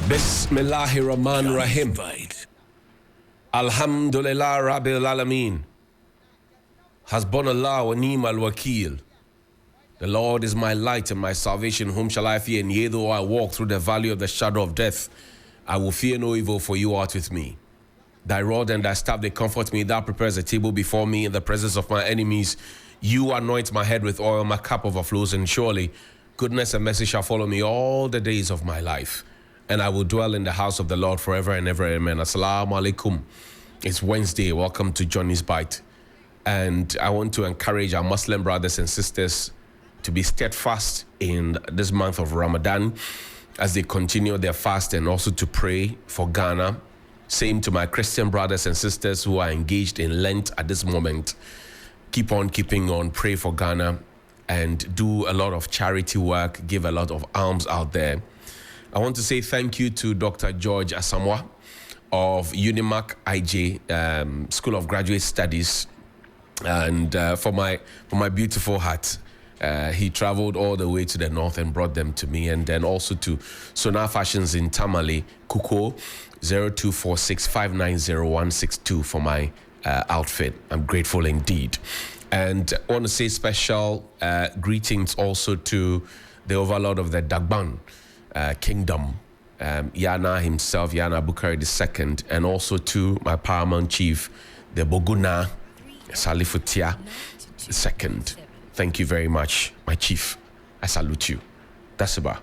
Bismillahirrahmanirrahim. Alhamdulillah Rabbil Alameen. Hasbunallah wa ni'mal wakil. The Lord is my light and my salvation. Whom shall I fear? And yea, though I walk through the valley of the shadow of death, I will fear no evil, for you art with me. Thy rod and thy staff, they comfort me. Thou prepares a table before me in the presence of my enemies. You anoint my head with oil, my cup overflows, and surely goodness and mercy shall follow me all the days of my life. And I will dwell in the house of the Lord forever and ever. Amen. Assalamu alaikum. It's Wednesday. Welcome to Johnny's Bite. And I want to encourage our Muslim brothers and sisters to be steadfast in this month of Ramadan as they continue their fast, and also to pray for Ghana. Same to my Christian brothers and sisters who are engaged in Lent at this moment. Keep on keeping on, pray for Ghana, and do a lot of charity work, give a lot of alms out there. I want to say thank you to Dr. George Asamoah of UNIMAC IJ School of Graduate Studies, and for my beautiful hat. He traveled all the way to the north and brought them to me, and then also to Sonar Fashions in Tamale, Kuko 0246590162 for my outfit. I'm grateful indeed. And I want to say special greetings also to the overlord of the Dagban Kingdom, Yana himself, Yana Bukari II, and also to my paramount chief, the Boguna Salifutia II. Thank you very much, my chief. I salute you. That's about.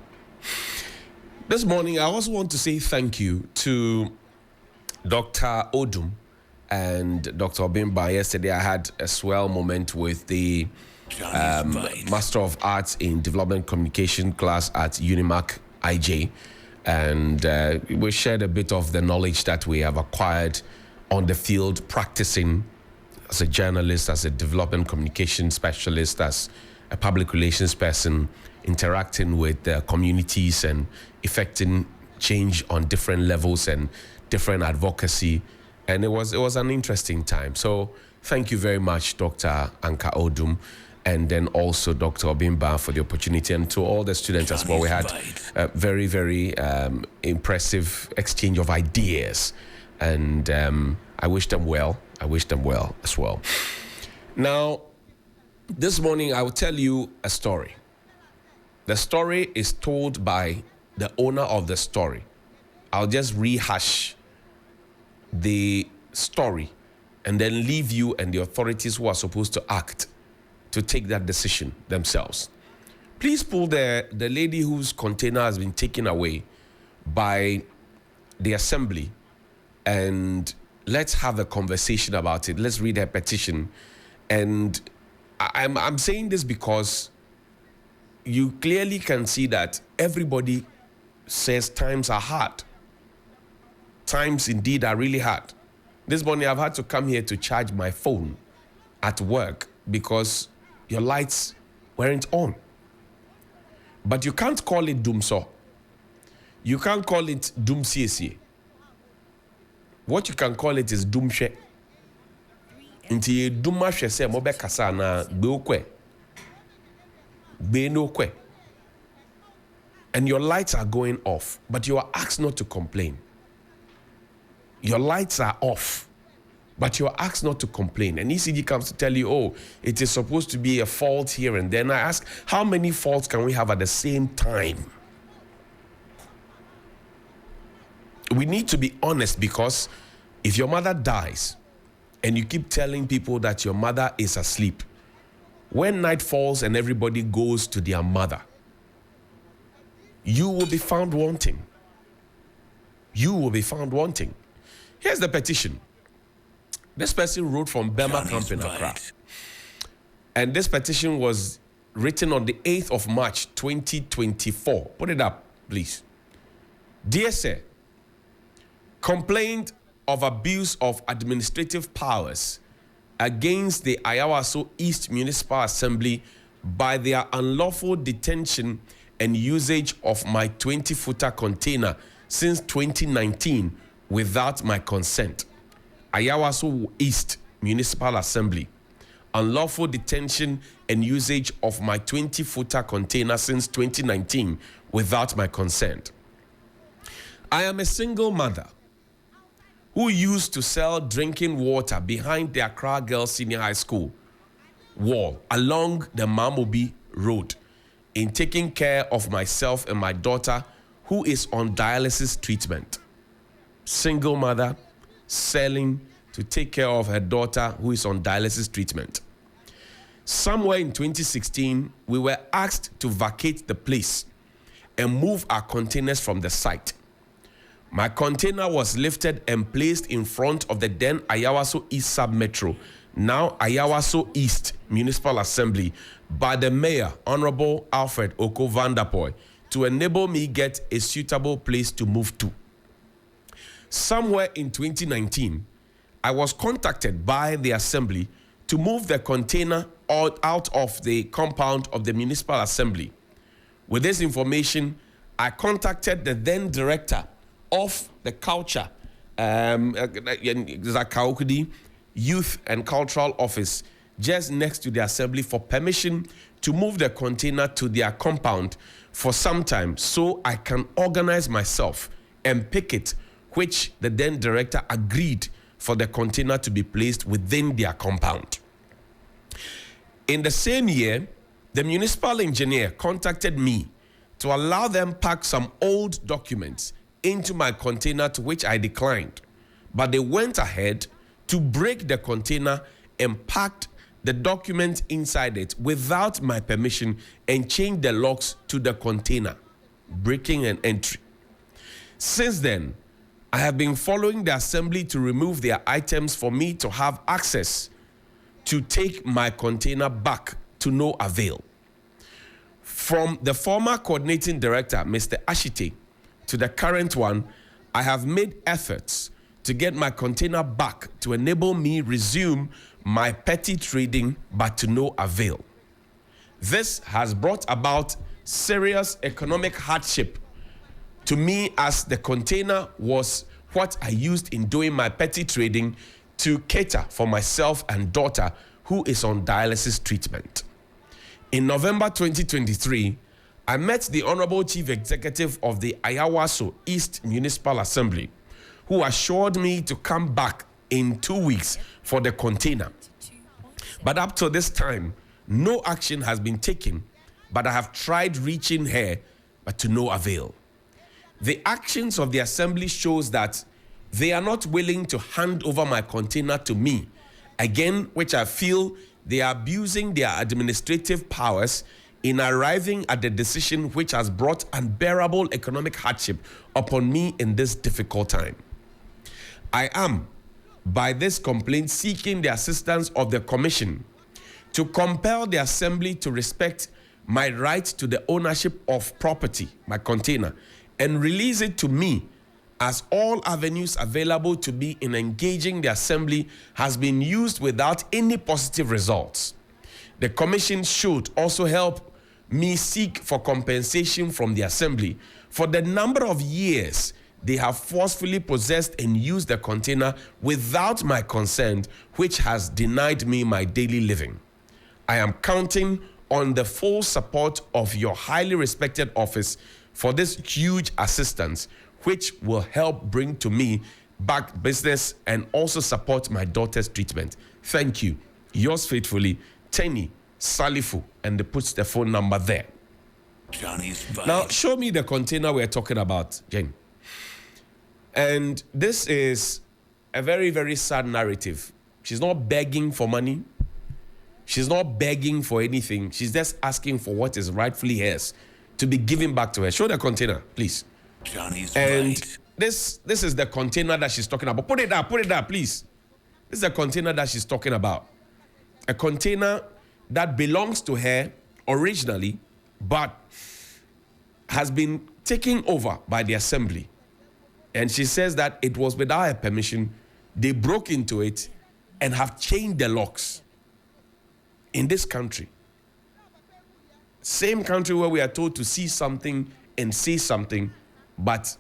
This morning, I also want to say thank you to Dr. Odum and Dr. Obimba. Yesterday, I had a swell moment with the Master of Arts in Development Communication class at UNIMAC IJ. And we shared a bit of the knowledge that we have acquired on the field, practicing as a journalist, as a development communication specialist, as a public relations person, interacting with communities and effecting change on different levels and different advocacy. And it was an interesting time. So thank you very much, Dr. Anka Odum, and then also Dr. Obimba for the opportunity, and to all the students as well. We had a very, very impressive exchange of ideas, and I wish them well. I wish them well as well. Now, this morning I will tell you a story. The story is told by the owner of the story. I'll just rehash the story and then leave you and the authorities who are supposed to act to take that decision themselves. Please pull the lady whose container has been taken away by the assembly, and let's have a conversation about it. Let's read her petition. And I'm saying this because you clearly can see that everybody says times are hard. Times indeed are really hard. This morning I've had to come here to charge my phone at work because your lights weren't on. But you can't call it Dumsor. You can't call it Dumsiesie. What you can call it is Dumshe. Inti Dumashe se mobe kasa na beokwe. Benokwe. And your lights are going off, but you are asked not to complain. Your lights are off, but you're asked not to complain. And ECG comes to tell you, oh, it is supposed to be a fault here and then. I ask, how many faults can we have at the same time? We need to be honest, because if your mother dies and you keep telling people that your mother is asleep, when night falls and everybody goes to their mother, you will be found wanting. You will be found wanting. Here's the petition. This person wrote from Bema Camp in Accra. And this petition was written on the 8th of March, 2024. Put it up, please. Dear sir, complaint of abuse of administrative powers against the Ayawaso East Municipal Assembly by their unlawful detention and usage of my 20-footer container since 2019 without my consent. Ayawaso East Municipal Assembly, unlawful detention and usage of my 20-footer container since 2019 without my consent. I am a single mother who used to sell drinking water behind the Accra Girls Senior High School wall along the Mamobi Road in taking care of myself and my daughter who is on dialysis treatment. Single mother selling to take care of her daughter who is on dialysis treatment. Somewhere in 2016, we were asked to vacate the place and move our containers from the site. My container was lifted and placed in front of the then Ayawaso East Sub-Metro, now Ayawaso East Municipal Assembly, by the Mayor, Honorable Alfred Oko Vanderpoy, to enable me get a suitable place to move to. Somewhere in 2019, I was contacted by the Assembly to move the container out of the compound of the Municipal Assembly. With this information, I contacted the then director of the culture, Zakaukudi Youth and Cultural Office, just next to the Assembly, for permission to move the container to their compound for some time so I can organize myself and pick it, which the then director agreed for the container to be placed within their compound. In the same year, the municipal engineer contacted me to allow them pack some old documents into my container, to which I declined. But they went ahead to break the container and packed the document inside it without my permission and changed the locks to the container, breaking an entry. Since then, I have been following the Assembly to remove their items for me to have access to take my container back, to no avail. From the former coordinating director, Mr. Ashite, to the current one, I have made efforts to get my container back to enable me resume my petty trading, but to no avail. This has brought about serious economic hardship to me, as the container was what I used in doing my petty trading to cater for myself and daughter who is on dialysis treatment. In November 2023, I met the Honorable Chief Executive of the Ayawaso East Municipal Assembly, who assured me to come back in 2 weeks for the container. But up to this time, no action has been taken, but I have tried reaching her, but to no avail. The actions of the Assembly shows that they are not willing to hand over my container to me, again, which I feel they are abusing their administrative powers in arriving at the decision which has brought unbearable economic hardship upon me in this difficult time. I am, by this complaint, seeking the assistance of the Commission to compel the Assembly to respect my right to the ownership of property, my container, and release it to me, as all avenues available to me in engaging the Assembly has been used without any positive results. The Commission should also help me seek for compensation from the Assembly for the number of years they have forcefully possessed and used the container without my consent, which has denied me my daily living. I am counting on the full support of your highly respected office for this huge assistance, which will help bring to me back business and also support my daughter's treatment. Thank you. Yours faithfully, Tenny Salifu, and they puts the phone number there. Johnny's vibe. Now, show me the container we're talking about, Jane. And this is a very, very sad narrative. She's not begging for money. She's not begging for anything. She's just asking for what is rightfully hers to be given back to her. Show the container, please. Johnny's And vibe. this is the container that she's talking about. Put it up, please. This is the container that she's talking about. A container that belongs to her originally, but has been taken over by the Assembly. And she says that it was without her permission. They broke into it and have changed the locks in this country. Same country where we are told to see something and say something, but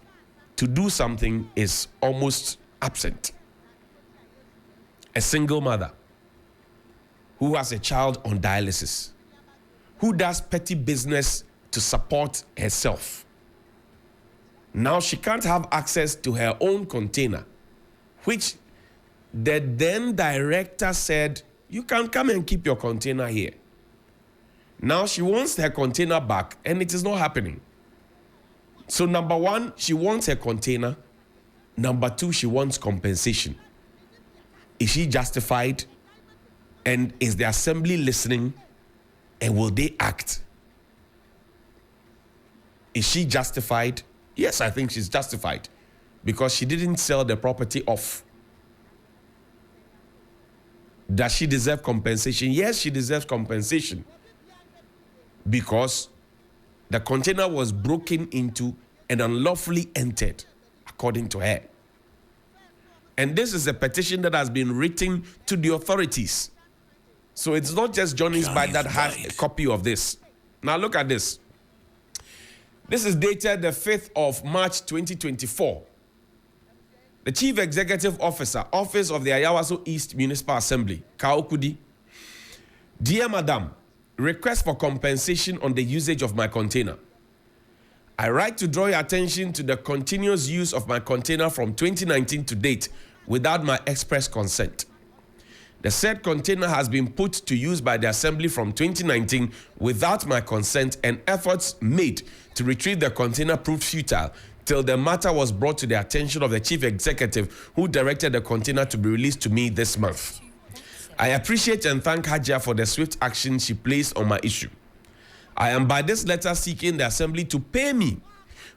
to do something is almost absent. A single mother who has a child on dialysis, who does petty business to support herself. Now she can't have access to her own container, which the then director said, you can come and keep your container here. Now she wants her container back, and it is not happening. So number one, she wants her container. Number two, she wants compensation. Is she justified? And is the assembly listening? And will they act? Is she justified? Yes, I think she's justified because she didn't sell the property off. Does she deserve compensation? Yes, she deserves compensation because the container was broken into and unlawfully entered, according to her. And this is a petition that has been written to the authorities. So it's not just Johnny's bite that has a copy of this. Now look at this. This is dated the 5th of March 2024. The Chief Executive Officer, Office of the Ayawaso East Municipal Assembly, Kaokudi. Dear Madam, request for compensation on the usage of my container. I write to draw your attention to the continuous use of my container from 2019 to date without my express consent. The said container has been put to use by the Assembly from 2019 without my consent, and efforts made to retrieve the container proved futile till the matter was brought to the attention of the Chief Executive, who directed the container to be released to me this month. I appreciate and thank Hajia for the swift action she placed on my issue. I am by this letter seeking the Assembly to pay me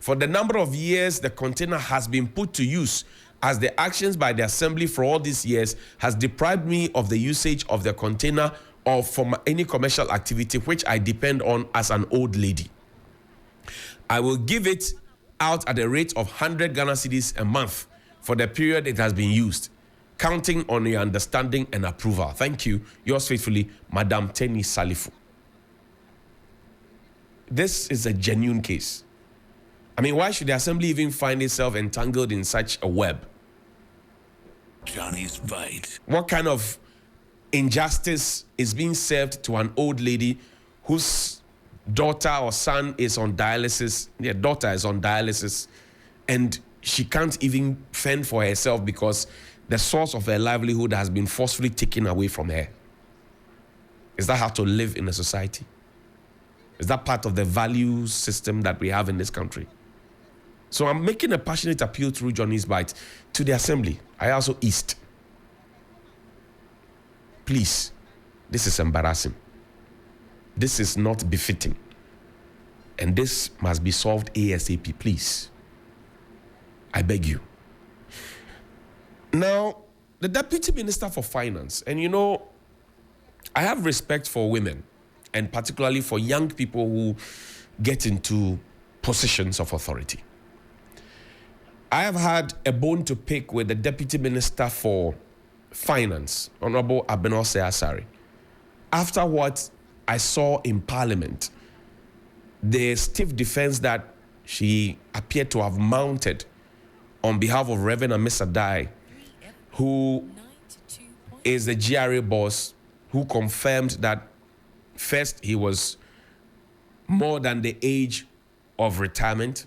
for the number of years the container has been put to use, as the actions by the Assembly for all these years has deprived me of the usage of the container or for any commercial activity which I depend on as an old lady. I will give it out at a rate of 100 Ghana cedis a month for the period it has been used, counting on your understanding and approval. Thank you. Yours faithfully, Madam Tenny Salifu. This is a genuine case. I mean, why should the Assembly even find itself entangled in such a web? Johnny's bite. What kind of injustice is being served to an old lady whose daughter or son is on dialysis? Their daughter is on dialysis, and she can't even fend for herself because the source of her livelihood has been forcefully taken away from her. Is that how to live in a society? Is that part of the value system that we have in this country? So I'm making a passionate appeal through Johnny's Bite to the Assembly, Ayawaso East. Please, this is embarrassing. This is not befitting. And this must be solved ASAP, please. I beg you. Now, the Deputy Minister for Finance, and you know, I have respect for women, and particularly for young people who get into positions of authority. I have had a bone to pick with the Deputy Minister for Finance, Honorable Abenose Asari. After what I saw in Parliament, the stiff defense that she appeared to have mounted on behalf of Reverend Amisadai, who is the GRA boss, who confirmed that first, he was more than the age of retirement.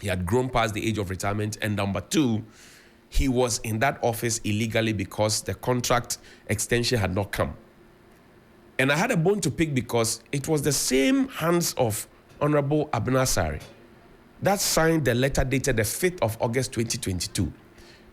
He had grown past the age of retirement. And number two, he was in that office illegally because the contract extension had not come. And I had a bone to pick because it was the same hands of Honorable Abenasari that signed the letter dated the 5th of August 2022.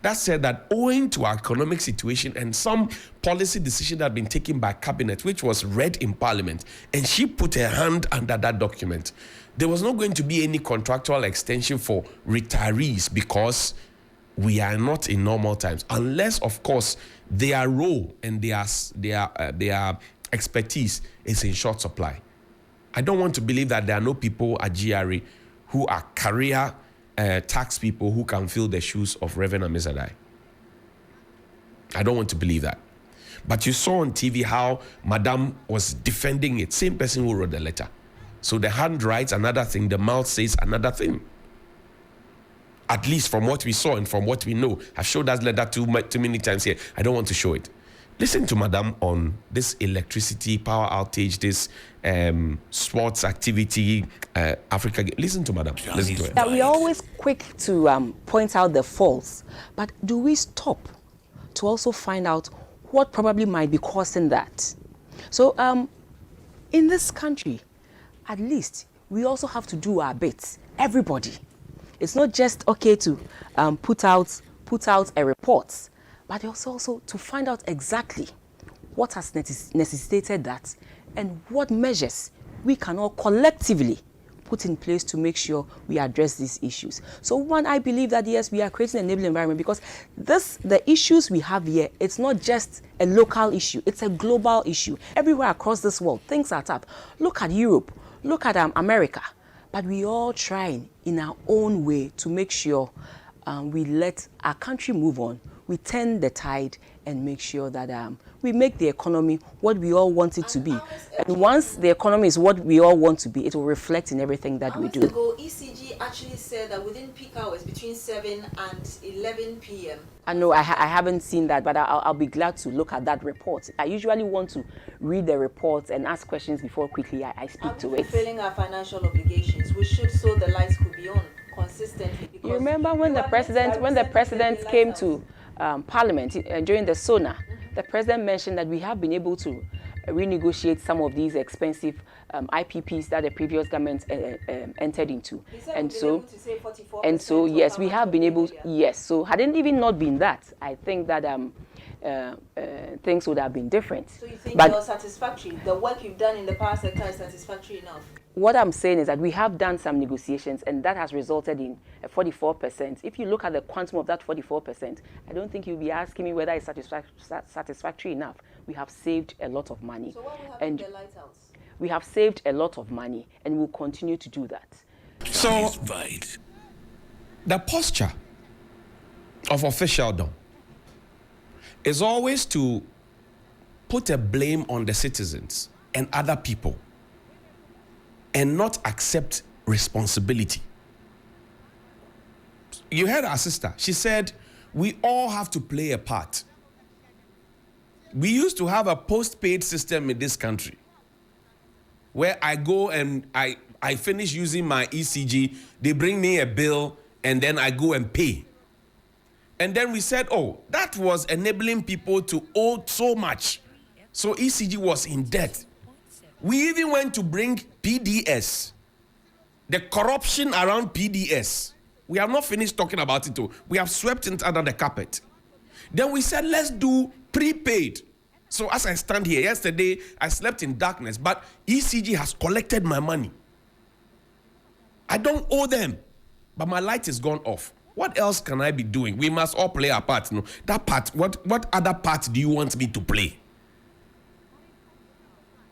That said that owing to our economic situation and some policy decision that had been taken by cabinet, which was read in Parliament, and she put her hand under that document, there was not going to be any contractual extension for retirees because we are not in normal times, unless, of course, their role and their expertise is in short supply. I don't want to believe that there are no people at GRA who are career tax people who can fill the shoes of Reverend Amisadai. I don't want to believe that. But you saw on TV how Madam was defending it. Same person who wrote the letter. So the hand writes another thing, the mouth says another thing. At least from what we saw and from what we know. I've showed that letter too many times here. I don't want to show it. Listen to Madam on this electricity, power outage, this sports activity, Africa. Listen to Madam. Listen to her. That we're always quick to point out the faults, but do we stop to also find out what probably might be causing that? So in this country, at least, we also have to do our bit. Everybody. It's not just okay to put out a report, but it's also to find out exactly what has necessitated that and what measures we can all collectively put in place to make sure we address these issues. So one, I believe that yes, we are creating an enabling environment because the issues we have here, it's not just a local issue, it's a global issue. Everywhere across this world, things are tough. Look at Europe, look at America, but we all trying in our own way to make sure we let our country move on, we turn the tide and make sure that we make the economy what we all want it to be. And once the economy is what we all want to be, it will reflect in everything that we do. Hours ago, ECG actually said that within peak hours between 7 and 11 p.m. I know I haven't seen that, but I'll be glad to look at that report. I usually want to read the report and ask questions before quickly I speak to it. Fulfilling our financial obligations, we should so the lights could be on consistently. You remember when the president came to Parliament during the SONA, the president mentioned that we have been able to renegotiate some of these expensive IPPs that the previous government entered into. And so yes, we have been able, yes. So had it even not been that, I think that things would have been different. So you think you're satisfactory? The work you've done in the power sector is satisfactory enough? What I'm saying is that we have done some negotiations and that has resulted in a 44%. If you look at the quantum of that 44%, I don't think you'll be asking me whether it's satisfactory enough. We have saved a lot of money. So what will happen to the lighthouse? We have saved a lot of money and we'll continue to do that. So, the posture of officialdom is always to put a blame on the citizens and other people and not accept responsibility. You heard our sister. She said, we all have to play a part. We used to have a post-paid system in this country where I go and I finish using my ECG, they bring me a bill, and then I go and pay. And then we said, oh, that was enabling people to owe so much. So ECG was in debt. We even went to bring PDS, the corruption around PDS. We have not finished talking about it too. We have swept it under the carpet. Then we said, let's do prepaid. So as I stand here, yesterday, I slept in darkness, but ECG has collected my money. I don't owe them, but my light is gone off. What else can I be doing? We must all play our part. No? That part, what other part do you want me to play?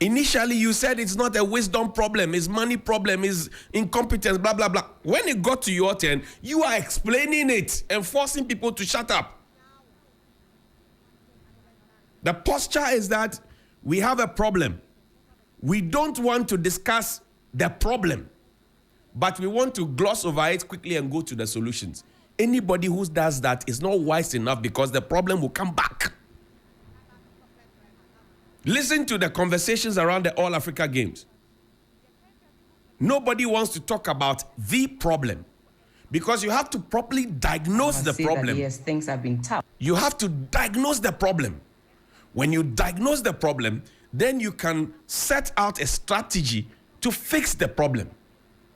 Initially, you said it's not a wisdom problem, it's money problem, it's incompetence, blah, blah, blah. When it got to your turn, you are explaining it and forcing people to shut up. The posture is that we have a problem. We don't want to discuss the problem, but we want to gloss over it quickly and go to the solutions. Anybody who does that is not wise enough because the problem will come back. Listen to the conversations around the All Africa Games. Nobody wants to talk about the problem because you have to properly diagnose the problem. Yes, things have been tough. You have to diagnose the problem. When you diagnose the problem, then you can set out a strategy to fix the problem.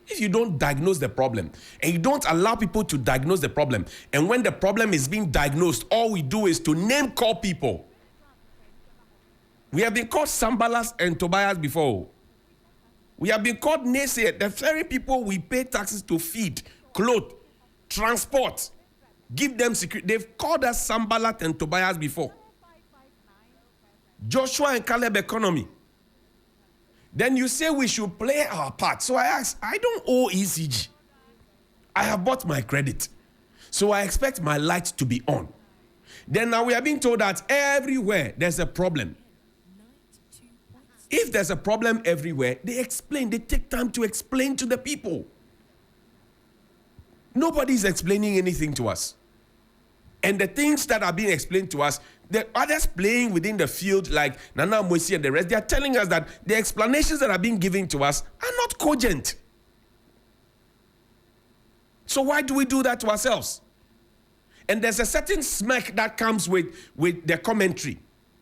If you don't diagnose the problem and you don't allow people to diagnose the problem, and when the problem is being diagnosed, all we do is to name call people. We have been called Sambalas and Tobias before. We have been called naysayers, the very people we pay taxes to feed, clothe, transport, give them security. They've called us Sambalat and Tobias before. Joshua and Caleb economy. Then you say we should play our part. So I ask, I don't owe ECG. I have bought my credit. So I expect my light to be on. Then now we are being told that everywhere there's a problem. If there's a problem everywhere, they explain. They take time to explain to the people. Nobody's explaining anything to us. And the things that are being explained to us, The others playing within the field, like Nana Moisi and the rest, they are telling us that the explanations that are being given to us are not cogent. So why do we do that to ourselves? And there's a certain smirk that comes with the commentary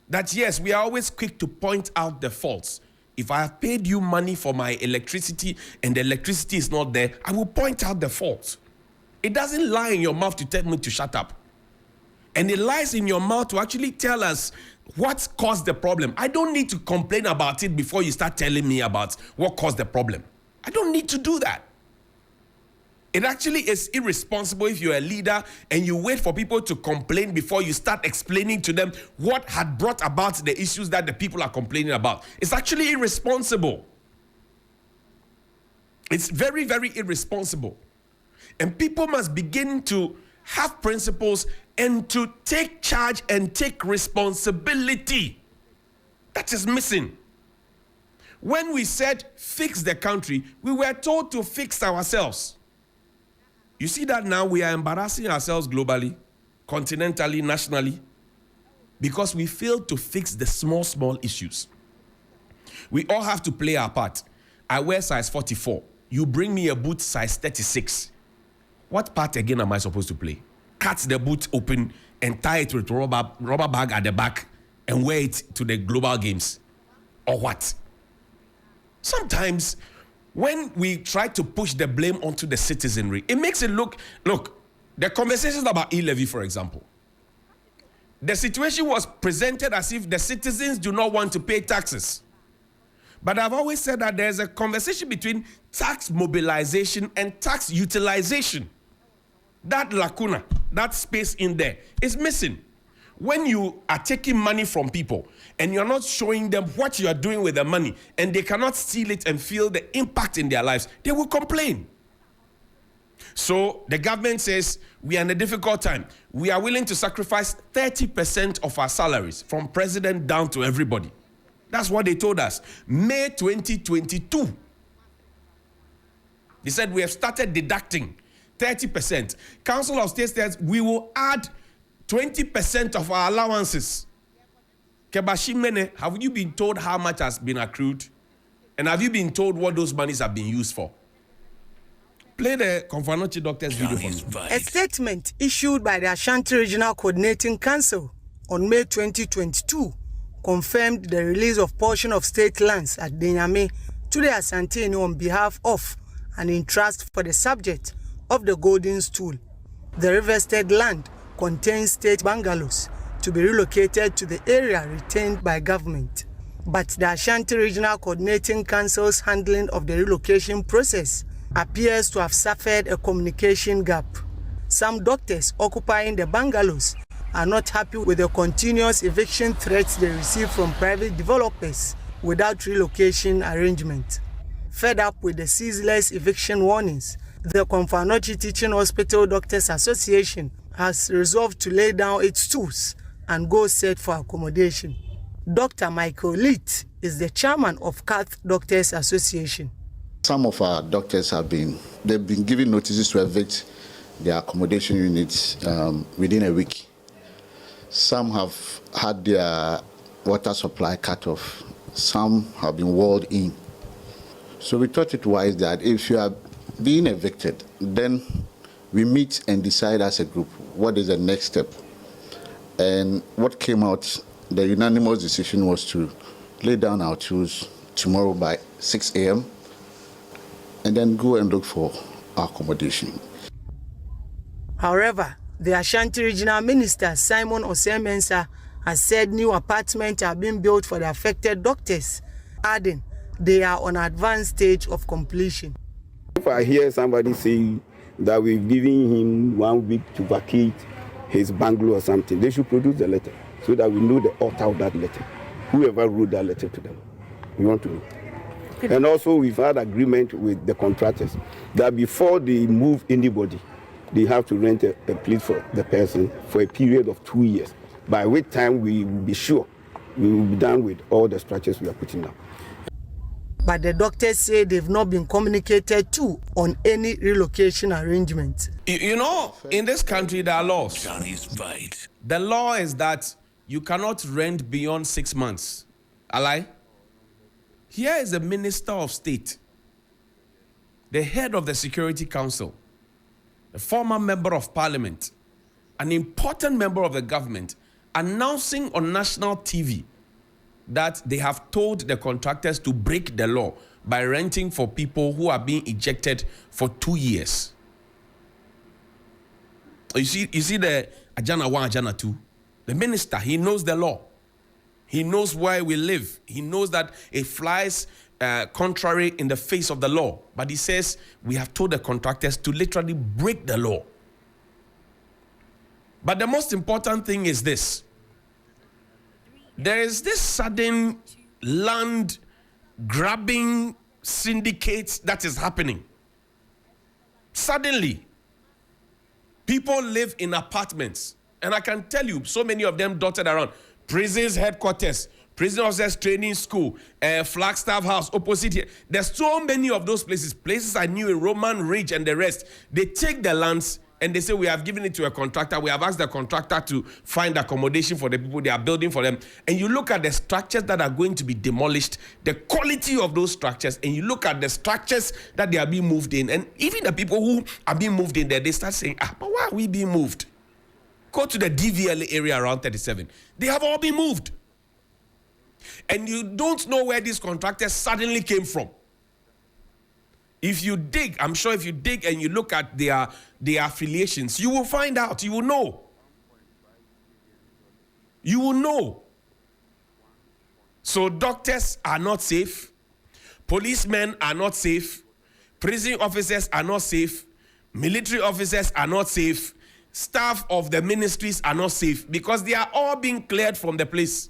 that, yes, we are always quick to point out the faults. If I have paid you money for my electricity and the electricity is not there, I will point out the fault. It doesn't lie in your mouth to tell me to shut up. And it lies in your mouth to actually tell us what caused the problem. I don't need to complain about it before you start telling me about what caused the problem. I don't need to do that. It actually is irresponsible if you're a leader and you wait for people to complain before you start explaining to them what had brought about the issues that the people are complaining about. It's actually irresponsible. It's very, very irresponsible. And people must begin to have principles and to take charge and take responsibility. That is missing. When we said fix the country, we were told to fix ourselves. You see that now we are embarrassing ourselves globally, continentally, nationally, because we failed to fix the small, small issues. We all have to play our part. I wear size 44. You bring me a boot size 36. What part again am I supposed to play? Cut the boot open and tie it with rubber bag at the back and wear it to the global games? Or what? Sometimes when we try to push the blame onto the citizenry, it makes it look, the conversations about e-levy, for example. The situation was presented as if the citizens do not want to pay taxes. But I've always said that there's a conversation between tax mobilization and tax utilization. That lacuna, that space in there is missing. When you are taking money from people and you're not showing them what you are doing with the money and they cannot steal it and feel the impact in their lives, they will complain. So the government says we are in a difficult time. We are willing to sacrifice 30% of our salaries from president down to everybody. That's what they told us. May 2022. They said we have started deducting 30%. Council of State says we will add 20% of our allowances. Kebashimene, have you been told how much has been accrued? And have you been told what those monies have been used for? Play the Konfanochi Doctor's video for me. A statement issued by the Ashanti Regional Coordinating Council on May 2022 confirmed the release of portion of state lands at Denyame to the Asantini on behalf of and in trust for the subject of the Golden Stool. The revested land contains state bungalows to be relocated to the area retained by government. But the Ashanti Regional Coordinating Council's handling of the relocation process appears to have suffered a communication gap. Some doctors occupying the bungalows are not happy with the continuous eviction threats they receive from private developers without relocation arrangement. Fed up with the ceaseless eviction warnings, the Konfanochi Teaching Hospital Doctors Association has resolved to lay down its tools and go search for accommodation. Dr. Michael Leet is the chairman of Cath Doctors Association. Some of our doctors they've been given notices to evict their accommodation units within a week. Some have had their water supply cut off. Some have been walled in. So we thought it wise that if you are being evicted, then we meet and decide as a group what is the next step. And what came out, the unanimous decision was to lay down our tools tomorrow by 6 a.m. and then go and look for accommodation. However, the Ashanti Regional Minister, Simon Osei-Mensah, has said new apartments are being built for the affected doctors, adding they are on an advanced stage of completion. If I hear somebody say that we've given him 1 week to vacate his bungalow or something, they should produce the letter so that we know the author of that letter, whoever wrote that letter to them. We want to know. And also we've had agreement with the contractors that before they move anybody, they have to rent a place for the person for a period of 2 years, by which time we will be sure we will be done with all the structures we are putting down. But the doctors say they've not been communicated to on any relocation arrangement. You know, in this country, there are laws. Johnny's Bite. The law is that you cannot rent beyond 6 months. Alai? Here is the Minister of State, the head of the Security Council, a former member of Parliament, an important member of the government, announcing on national TV that they have told the contractors to break the law by renting for people who are being ejected for 2 years. You see the Ajana 1, Ajana 2? The minister, he knows the law. He knows where we live. He knows that it flies contrary in the face of the law. But he says, we have told the contractors to literally break the law. But the most important thing is this. There is this sudden land grabbing syndicate that is happening. Suddenly, people live in apartments. And I can tell you, so many of them dotted around. Prisons headquarters, prison officers training school, Flagstaff House, opposite here. There's so many of those places. Places I knew in Roman Ridge and the rest. They take the lands and they say, we have given it to a contractor. We have asked the contractor to find accommodation for the people they are building for them. And you look at the structures that are going to be demolished, the quality of those structures, and you look at the structures that they are being moved in. And even the people who are being moved in there, they start saying, but why are we being moved? Go to the DVLA area around 37. They have all been moved. And you don't know where these contractors suddenly came from. If you dig, I'm sure if you dig and you look at their affiliations, you will find out. You will know. You will know. So doctors are not safe. Policemen are not safe. Prison officers are not safe. Military officers are not safe. Staff of the ministries are not safe because they are all being cleared from the place.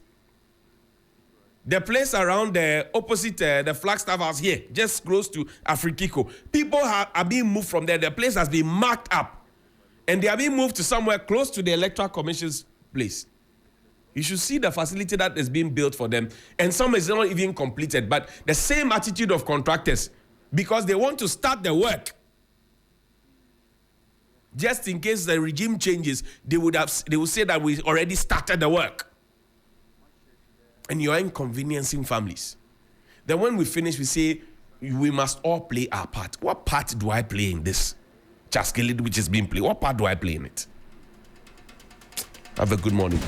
The place around the opposite, the Flagstaff House here, just close to Afrikiko. People are being moved from there. The place has been marked up. And they are being moved to somewhere close to the Electoral Commission's place. You should see the facility that is being built for them. And some is not even completed. But the same attitude of contractors, because they want to start the work. Just in case the regime changes, they will say that we already started the work. And you are inconveniencing families. Then when we finish, we say, we must all play our part. What part do I play in this Chaskilid which is being played? What part do I play in it? Have a good morning.